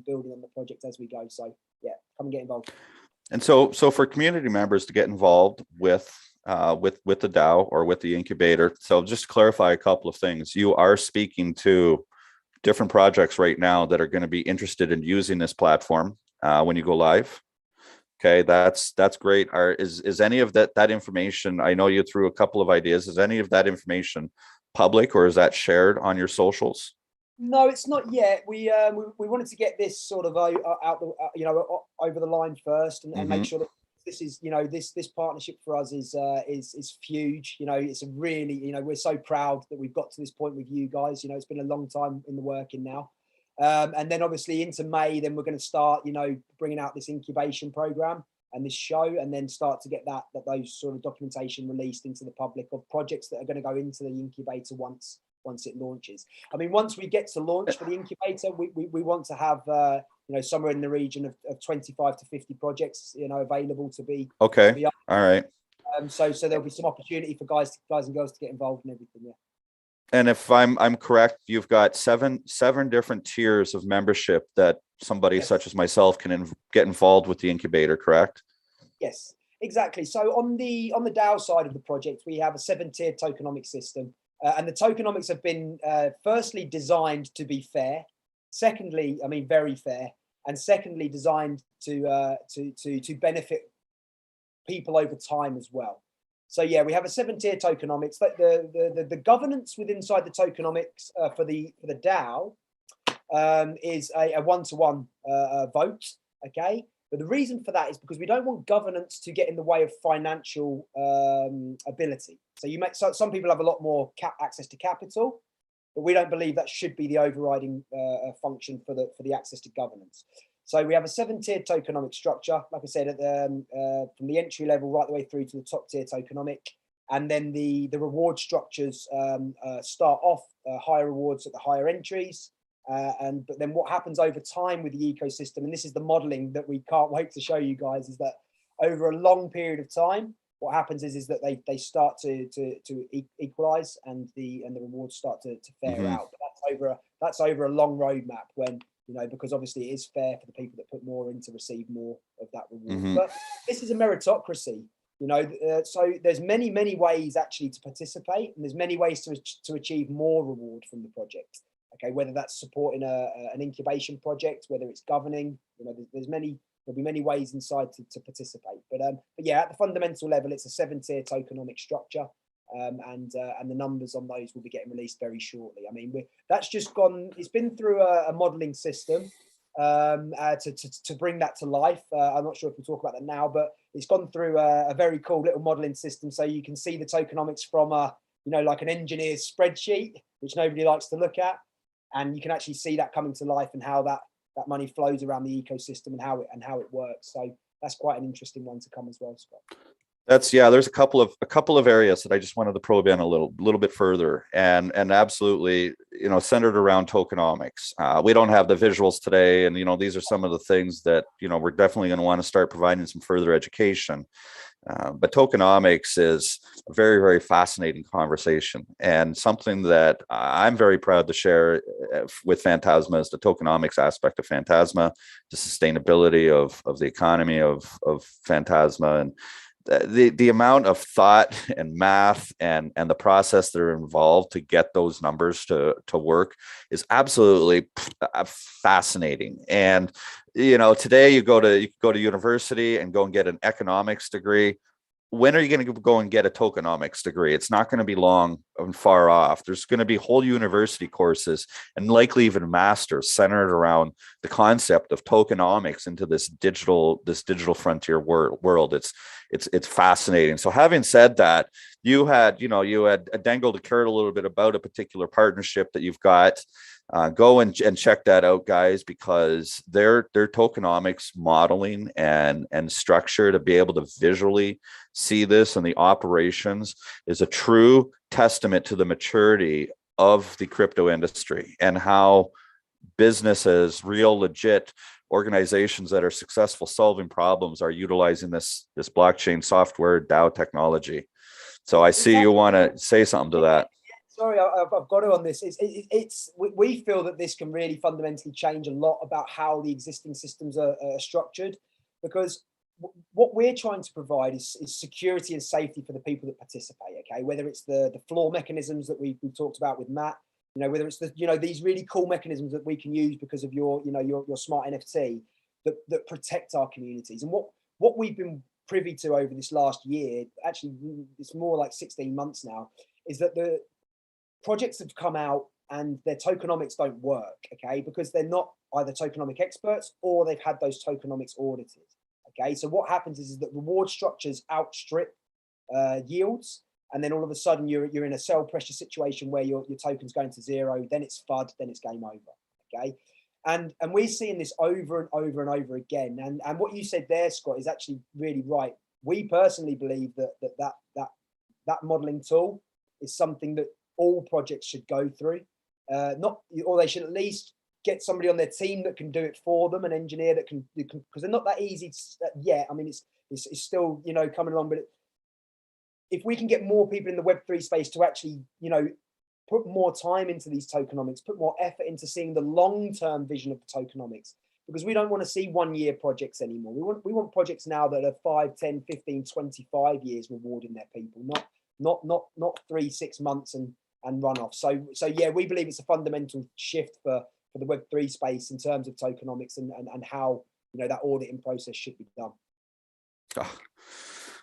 building on the project as we go. So yeah, come and get involved. And so for community members to get involved with the DAO or with the incubator, so just to clarify a couple of things, you are speaking to different projects right now that are going to be interested in using this platform when you go live. Okay, that's great. Is any of that information? I know you threw a couple of ideas. Is any of that information public, or is that shared on your socials? No, it's not yet. We wanted to get this sort of out you know, over the line first, and make sure that this is, you know, this partnership for us is huge. You know, it's a really, you know, we're so proud that we've got to this point with you guys. You know, it's been a long time in the working now. And then obviously into May, then we're going to start, you know, bringing out this incubation program and this show, and then start to get those sort of documentation released into the public of projects that are going to go into the incubator once it launches. I mean, once we get to launch for the incubator, we want to have you know, somewhere in the region of 25 to 50 projects, you know, available to be. Okay. To be up. All right. So there'll be some opportunity for guys and girls to get involved in everything. Yeah. And if I'm correct, you've got seven different tiers of membership that somebody such as myself can get involved with the incubator, correct? Yes, exactly. So on the DAO side of the project, we have a 7-tiered tokenomic system, and the tokenomics have been firstly designed to be fair, secondly, I mean very fair, and secondly designed to benefit people over time as well. So yeah, we have a 7-tier tokenomics. The governance inside the tokenomics for the DAO is a 1-to-1 vote. Okay, but the reason for that is because we don't want governance to get in the way of financial ability. So some people have a lot more access to capital, but we don't believe that should be the overriding function for the access to governance. So we have a 7-tiered tokenomic structure, like I said, from the entry level right the way through to the top tier tokenomic. And then the reward structures start off higher rewards at the higher entries. But then what happens over time with the ecosystem, and this is the modeling that we can't wait to show you guys, is that over a long period of time, what happens is that they start to equalize, and the rewards start to fare out. But that's over a long roadmap, when, you know, because obviously it is fair for the people that put more in to receive more of that reward. But this is a meritocracy, you know, so there's many ways actually to participate, and there's many ways to achieve more reward from the project. Okay, whether that's supporting an incubation project, whether it's governing, you know, there'll be many ways inside to participate. But yeah, at the fundamental level, it's a 7-tier tokenomic structure. And the numbers on those will be getting released very shortly. I mean, that's just gone. It's been through a modelling system to bring that to life. I'm not sure if we'll talk about that now, but it's gone through a very cool little modelling system, so you can see the tokenomics from you know, like an engineer's spreadsheet, which nobody likes to look at, and you can actually see that coming to life, and how that money flows around the ecosystem, and how it works. So that's quite an interesting one to come as well, Scott. There's a couple of areas that I just wanted to probe in a little bit further, and absolutely, you know, centered around tokenomics. We don't have the visuals today, and, you know, these are some of the things that, you know, we're definitely going to want to start providing some further education. But tokenomics is a very, very fascinating conversation, and something that I'm very proud to share with Phantasma is the tokenomics aspect of Phantasma, the sustainability of the economy of Phantasma, and the amount of thought and math and the process that are involved to get those numbers to work is absolutely fascinating. And today you go to university and go and get an economics degree. When are you going to go and get a tokenomics degree? It's not going to be long and far off. There's going to be whole university courses and likely even masters centered around the concept of tokenomics into this digital frontier world. It's fascinating. So having said that, you had dangled a carrot a little bit about a particular partnership that you've got. Go and check that out, guys, because their tokenomics modeling and structure to be able to visually see this and the operations is a true testament to the maturity of the crypto industry and how businesses, real legit organizations that are successful solving problems, are utilizing this blockchain software DAO technology. So I see you want to say something to that. Sorry, I've got to on this. We feel that this can really fundamentally change a lot about how the existing systems are structured, because what we're trying to provide is security and safety for the people that participate. Okay, whether it's the floor mechanisms that we talked about with Matt, whether it's these really cool mechanisms that we can use because of your smart NFT that protect our communities. And what we've been privy to over this last year, actually it's more like 16 months now, is that the projects have come out and their tokenomics don't work, okay, because they're not either tokenomic experts or they've had those tokenomics audited, okay. So what happens is that reward structures outstrip yields, and then all of a sudden you're in a sell pressure situation where your token's going to zero, then it's FUD, then it's game over, okay. And we're seeing this over and over and over again. And what you said there, Scott, is actually really right. We personally believe that modeling tool is something that all projects should go through, or they should at least get somebody on their team that can do it for them, an engineer that can, because they're not that easy yet. I mean, it's still coming along, but if we can get more people in the Web3 space to actually put more time into these tokenomics, put more effort into seeing the long-term vision of the tokenomics, because we don't want to see 1 year projects anymore. We want projects now that are 5, 10, 15, 25 years rewarding their people, not 3-6 months and run off. So yeah, we believe it's a fundamental shift for the Web3 space in terms of tokenomics and how that auditing process should be done. Oh,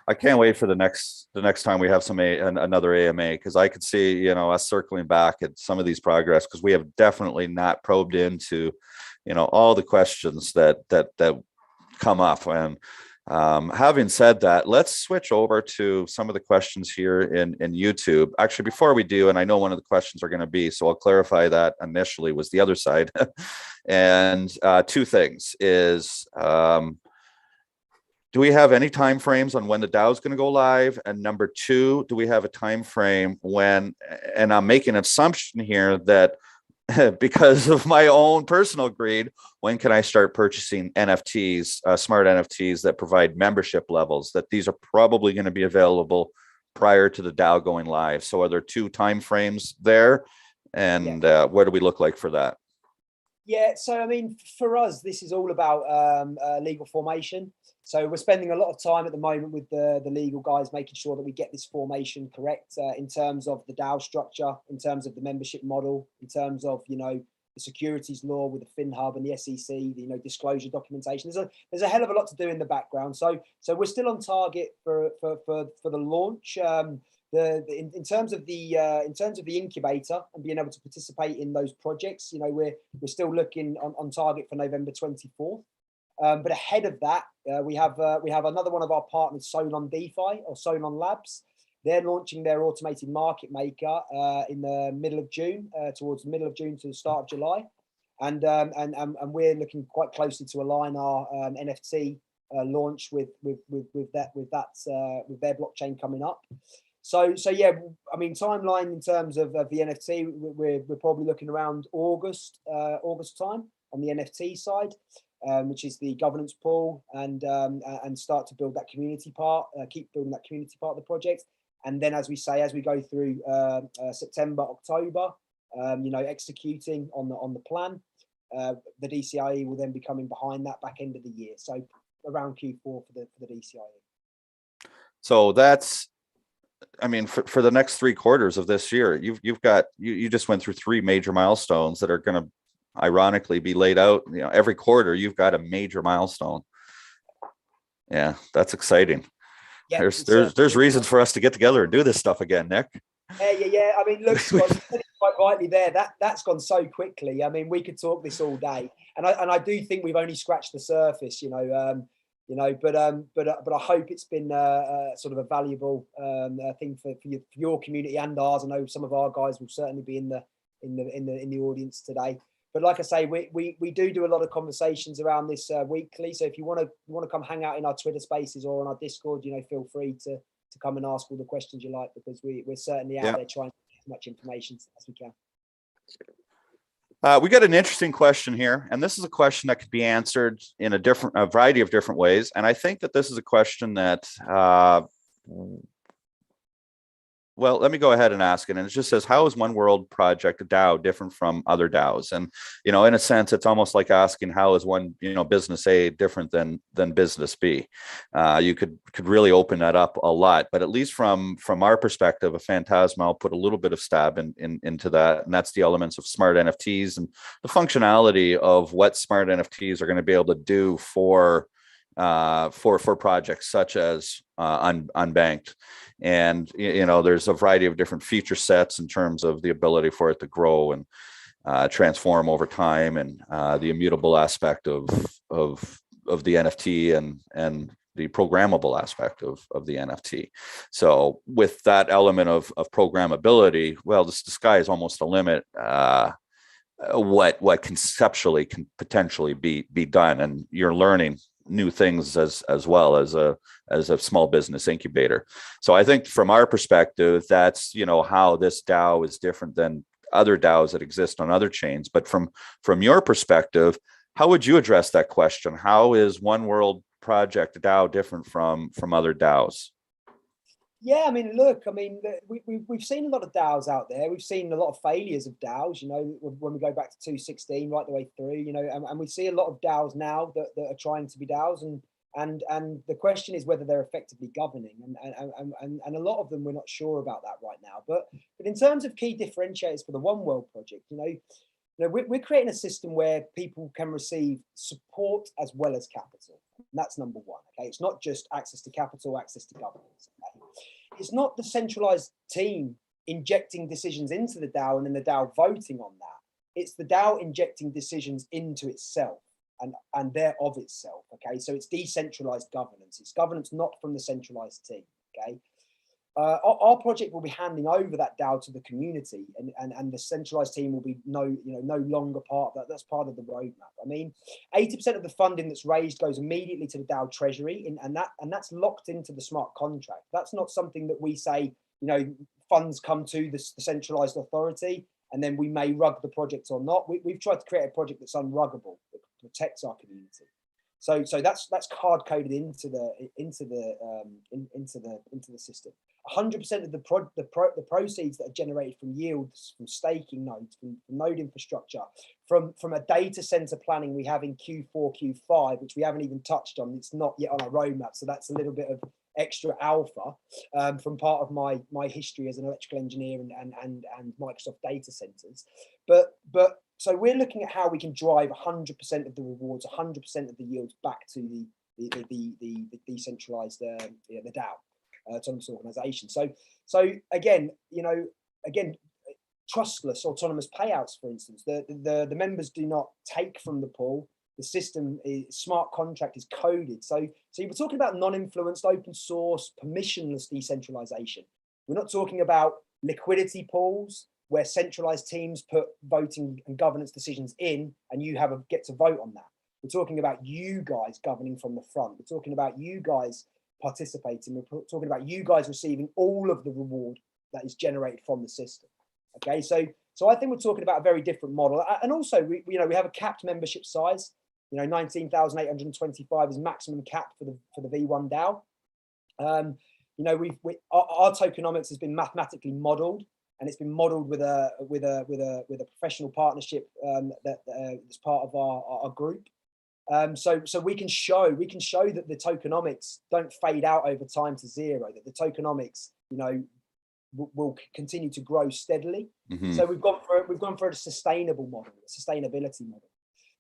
I can't wait for the next time we have another AMA, because I could see us circling back at some of these progress, because we have definitely not probed into all the questions that come up. And having said that, let's switch over to some of the questions here in YouTube. Actually, before we do, and I know one of the questions are going to be, so I'll clarify that initially, was the other side. And two things is, do we have any time frames on when the DAO is going to go live? And number two, do we have a time frame when, and I'm making an assumption here that because of my own personal greed, when can I start purchasing NFTs, smart NFTs that provide membership levels, that these are probably going to be available prior to the DAO going live? So are there two time frames there? And what do we look like for that? Yeah, so I mean, for us, this is all about legal formation. So we're spending a lot of time at the moment with the legal guys, making sure that we get this formation correct in terms of the DAO structure, in terms of the membership model, in terms of the securities law with the FinHub and the SEC, the disclosure documentation. There's a hell of a lot to do in the background. So we're still on target for the launch. In terms of the incubator and being able to participate in those projects, we're still looking on target for November 24th. But ahead of that, we have another one of our partners, Solon DeFi or Solon Labs. They're launching their automated market maker in the middle of June, towards the middle of June to the start of July, and we're looking quite closely to align our NFT launch with their blockchain coming up. So yeah, I mean, timeline in terms of the NFT, we're probably looking around August time on the NFT side, which is the governance pool, and start to build that community part, keep building that community part of the project. And then, as we say, as we go through September, October, executing on the plan, the DCIE will then be coming behind that back end of the year. So around Q4 for the DCIE. So that's, I mean, for the next 3 quarters of this year, you just went through 3 major milestones that are going to ironically be laid out. You know, every quarter you've got a major milestone. Yeah, that's exciting. Yeah, There's reasons for us to get together and do this stuff again, Nick. Yeah. I mean, look, Scott, you said it quite rightly there. That's gone so quickly. I mean, we could talk this all day, and I do think we've only scratched the surface. But I hope it's been sort of a valuable thing for your community and ours. I know some of our guys will certainly be in the audience today. But like I say, we do a lot of conversations around this weekly. So if you want to come hang out in our Twitter Spaces or on our Discord, feel free to come and ask all the questions you like, because we're certainly out there trying to get as much information as we can. We got an interesting question here, and this is a question that could be answered in a variety of different ways. And I think that this is a question that, well, let me go ahead and ask it. And it just says, how is One World Project, a DAO, different from other DAOs? And, in a sense, it's almost like asking, how is one, business A different than business B? You could really open that up a lot, but at least from our perspective, a Phantasma, I'll put a little bit of stab into that. And that's the elements of Smart NFTs and the functionality of what Smart NFTs are going to be able to do for projects such as Unbanked. And there's a variety of different feature sets in terms of the ability for it to grow and transform over time, and the immutable aspect of the NFT and the programmable aspect of the NFT. So with that element of programmability, well, the sky is almost the limit. What conceptually can potentially be done, and you're learning new things as well as a small business incubator. So I think from our perspective, that's how this DAO is different than other DAOs that exist on other chains. But from your perspective, how would you address that question? How is One World Project DAO different from other DAOs? Yeah, I mean, look, we've seen a lot of DAOs out there. We've seen a lot of failures of DAOs, when we go back to 2016, right the way through, and we see a lot of DAOs now that are trying to be DAOs, and the question is whether they're effectively governing, and a lot of them we're not sure about that right now. But in terms of key differentiators for the One World Project, we're creating a system where people can receive support as well as capital. And that's number one. Okay, it's not just access to capital, access to governance. Okay? It's not the centralized team injecting decisions into the DAO and then the DAO voting on that. It's the DAO injecting decisions into itself and thereof itself. Okay, so it's decentralized governance. It's governance not from the centralized team. Okay. Our project will be handing over that DAO to the community, and the centralized team will be no longer part of that. That's part of the roadmap. I mean, 80% of the funding that's raised goes immediately to the DAO treasury, and that's locked into the smart contract. That's not something that we say, funds come to the centralized authority and then we may rug the project or not. We've tried to create a project that's unruggable, that protects our community. So that's hard coded into the system. 100% of the proceeds that are generated from yields, from staking nodes, from node infrastructure, from a data center planning we have in Q4, Q5, which we haven't even touched on. It's not yet on our roadmap, so that's a little bit of extra alpha from part of my history as an electrical engineer and Microsoft data centers. But so we're looking at how we can drive 100% of the rewards, 100% of the yields back to the decentralized the DAO. Autonomous organization. So again, trustless autonomous payouts, for instance, the members do not take from the pool. The system is smart contract is coded. So you were talking about non-influenced, open source, permissionless decentralization. We're not talking about liquidity pools where centralized teams put voting and governance decisions in, and you get to vote on that. We're talking about you guys governing from the front. We're talking about you guys participating. We're talking about you guys receiving all of the reward that is generated from the system. Okay, so I think we're talking about a very different model, and also we have a capped membership size. 19,825 is maximum cap for the V1 DAO. Our tokenomics has been mathematically modelled, and it's been modelled with a professional partnership that's part of our group. So we can show that the tokenomics don't fade out over time to zero, that the tokenomics, you know, will continue to grow steadily. So we've gone for a sustainable model, a sustainability model.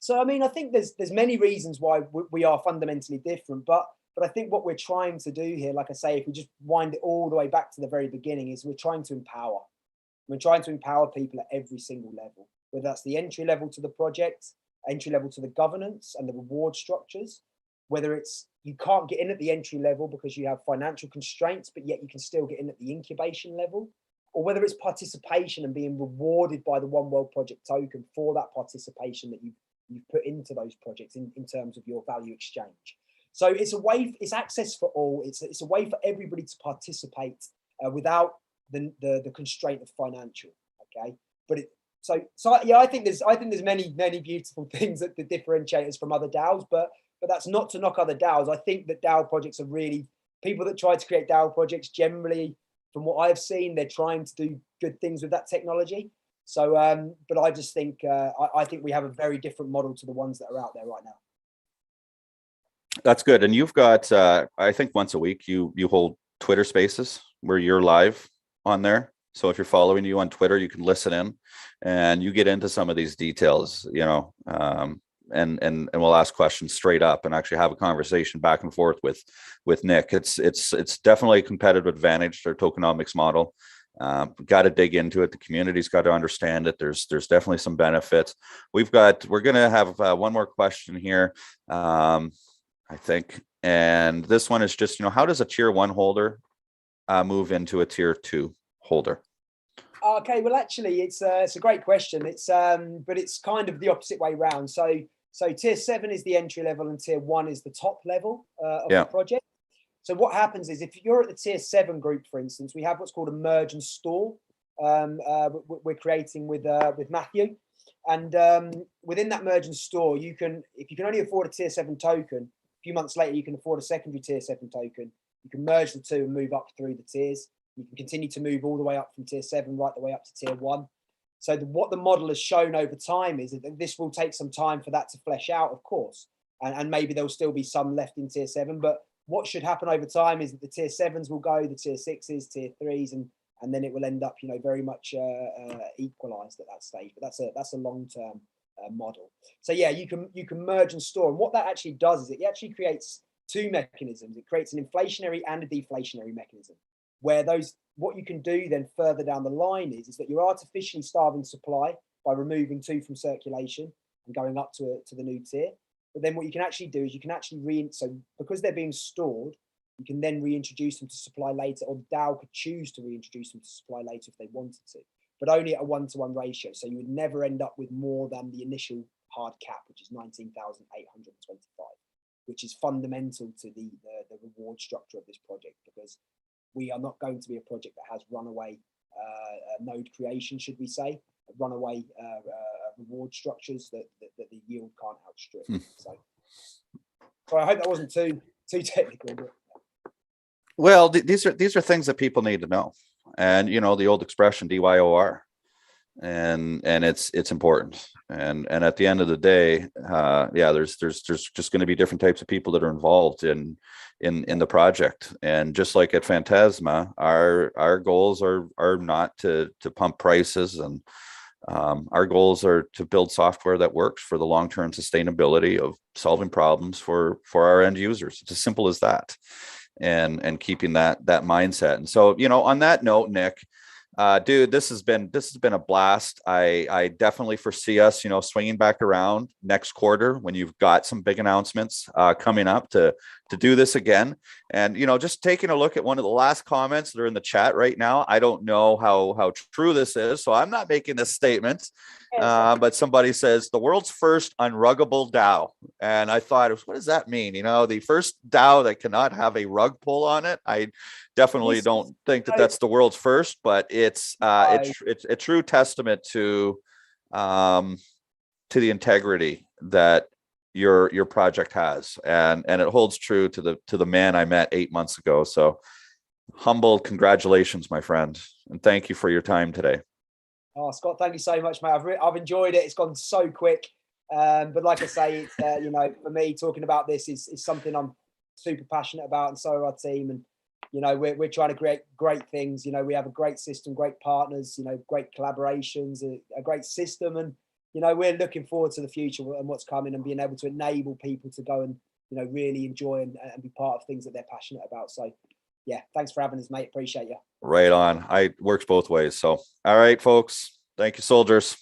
So I mean, I think there's many reasons why we are fundamentally different, but I think what we're trying to do here, like I say, if we just wind it all the way back to the very beginning, is we're trying to empower. We're trying to empower people at every single level, whether that's the entry level to the project, entry level to the governance and the reward structures, whether it's you can't get in at the entry level because you have financial constraints, but yet you can still get in at the incubation level, or whether it's participation and being rewarded by the One World Project token for that participation that you've put into those projects in terms of your value exchange. So it's a way, it's access for all. It's a way for everybody to participate without the constraint of financial. Okay, but so yeah, I think there's many beautiful things that differentiate us from other DAOs, but that's not to knock other DAOs. I think that DAO projects are really, people that try to create DAO projects generally, from what I've seen, they're trying to do good things with that technology. So, but I just think I think we have a very different model to the ones that are out there right now. That's good. And you've got, I think once a week you hold Twitter Spaces where you're live on there. So if you're following you on Twitter, you can listen in and you get into some of these details, you know, and we'll ask questions straight up and actually have a conversation back and forth with Nick. It's definitely a competitive advantage, their tokenomics model. Got to dig into it. The community's got to understand it. There's definitely some benefits. We're going to have one more question here, I think. And this one is just, you know, how does a tier 1 holder move into a tier 2 holder? Okay, well, actually, it's a great question. It's but it's kind of the opposite way around. So tier 7 is the entry level and tier 1 is the top level of the project. So what happens is, if you're at the tier 7 group, for instance, we have what's called a merge and store. We're creating with Matthew, and within that merge and store, if you can only afford a tier 7 token, a few months later you can afford a secondary tier 7 token. You can merge the two and move up through the tiers. You can continue to move all the way up from tier 7 right the way up to tier 1. So what the model has shown over time is that this will take some time for that to flesh out, of course, and maybe there'll still be some left in tier 7. But what should happen over time is that the tier 7s will go, the tier 6s, tier 3s, and then it will end up, you know, very much equalized at that stage. But that's a long-term model. So yeah, you can merge and store, and what that actually does is it actually creates two mechanisms. It creates an inflationary and a deflationary mechanism, where what you can do then further down the line is that you're artificially starving supply by removing 2 from circulation and going up to the new tier. But then what you can actually do is you can actually so because they're being stored, you can then reintroduce them to supply later, or the DAO could choose to reintroduce them to supply later if they wanted to, but only at a 1-to-1 ratio. So you would never end up with more than the initial hard cap, which is 19,825, which is fundamental to the reward structure of this project, because we are not going to be a project that has runaway node creation, should we say, runaway reward structures that the yield can't outstrip. So I hope that wasn't too technical. But... Well, these are things that people need to know, and you know the old expression DYOR, and it's important. And at the end of the day, yeah, there's just going to be different types of people that are involved in the project. And just like at Phantasma, our goals are not to pump prices, and our goals are to build software that works for the long-term sustainability of solving problems for our end users. It's as simple as that, and keeping that mindset. And so, you know, on that note, Nick, dude, this has been a blast. I definitely foresee us, you know, swinging back around next quarter when you've got some big announcements coming up to do this again. And, you know, just taking a look at one of the last comments that are in the chat right now. I don't know how true this is, so I'm not making this statement. But somebody says the world's first unruggable DAO. And I thought, what does that mean? You know, the first DAO that cannot have a rug pull on it. I definitely don't think that that's the world's first, but it's a true testament to the integrity that your project has, and it holds true to the man I met 8 months ago. So humble congratulations, my friend, and thank you for your time today. Oh, Scott, thank you so much, mate. I've enjoyed it. It's gone so quick. But like I say, it's, you know, for me, talking about this is something I'm super passionate about, and so are our team. And you know, we're trying to create great things. You know, we have a great system, great partners, you know, great collaborations, a great system, and you know, we're looking forward to the future and what's coming, and being able to enable people to go and, you know, really enjoy and be part of things that they're passionate about. So yeah, thanks for having us, mate. Appreciate you. Right on. I works both ways. So, all right, folks. Thank you, soldiers.